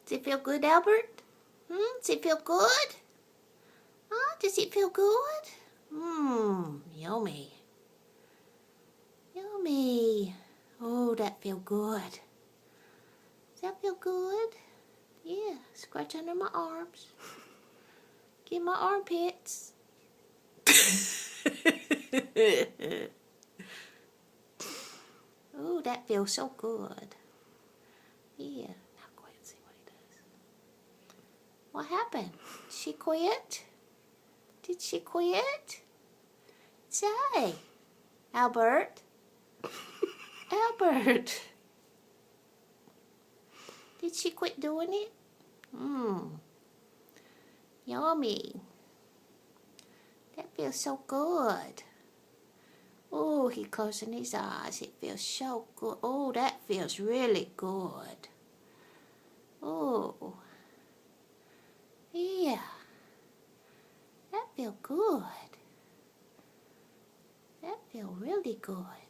Does it feel good, Albert? Does it feel good? Does it feel good? Yummy. Yummy. Oh, that feel good. Does that feel good? Yeah, scratch under my arms. Get my armpits. Oh, that feels so good. Yeah, now go ahead and see what he does. What happened? She quit? Did she quit? Say, Albert. Albert. Did she quit doing it? Yummy. That feels so good. Oh, he's closing his eyes. It feels so good. Oh, that feels really good. Oh. Yeah. That feels good. That feels really good.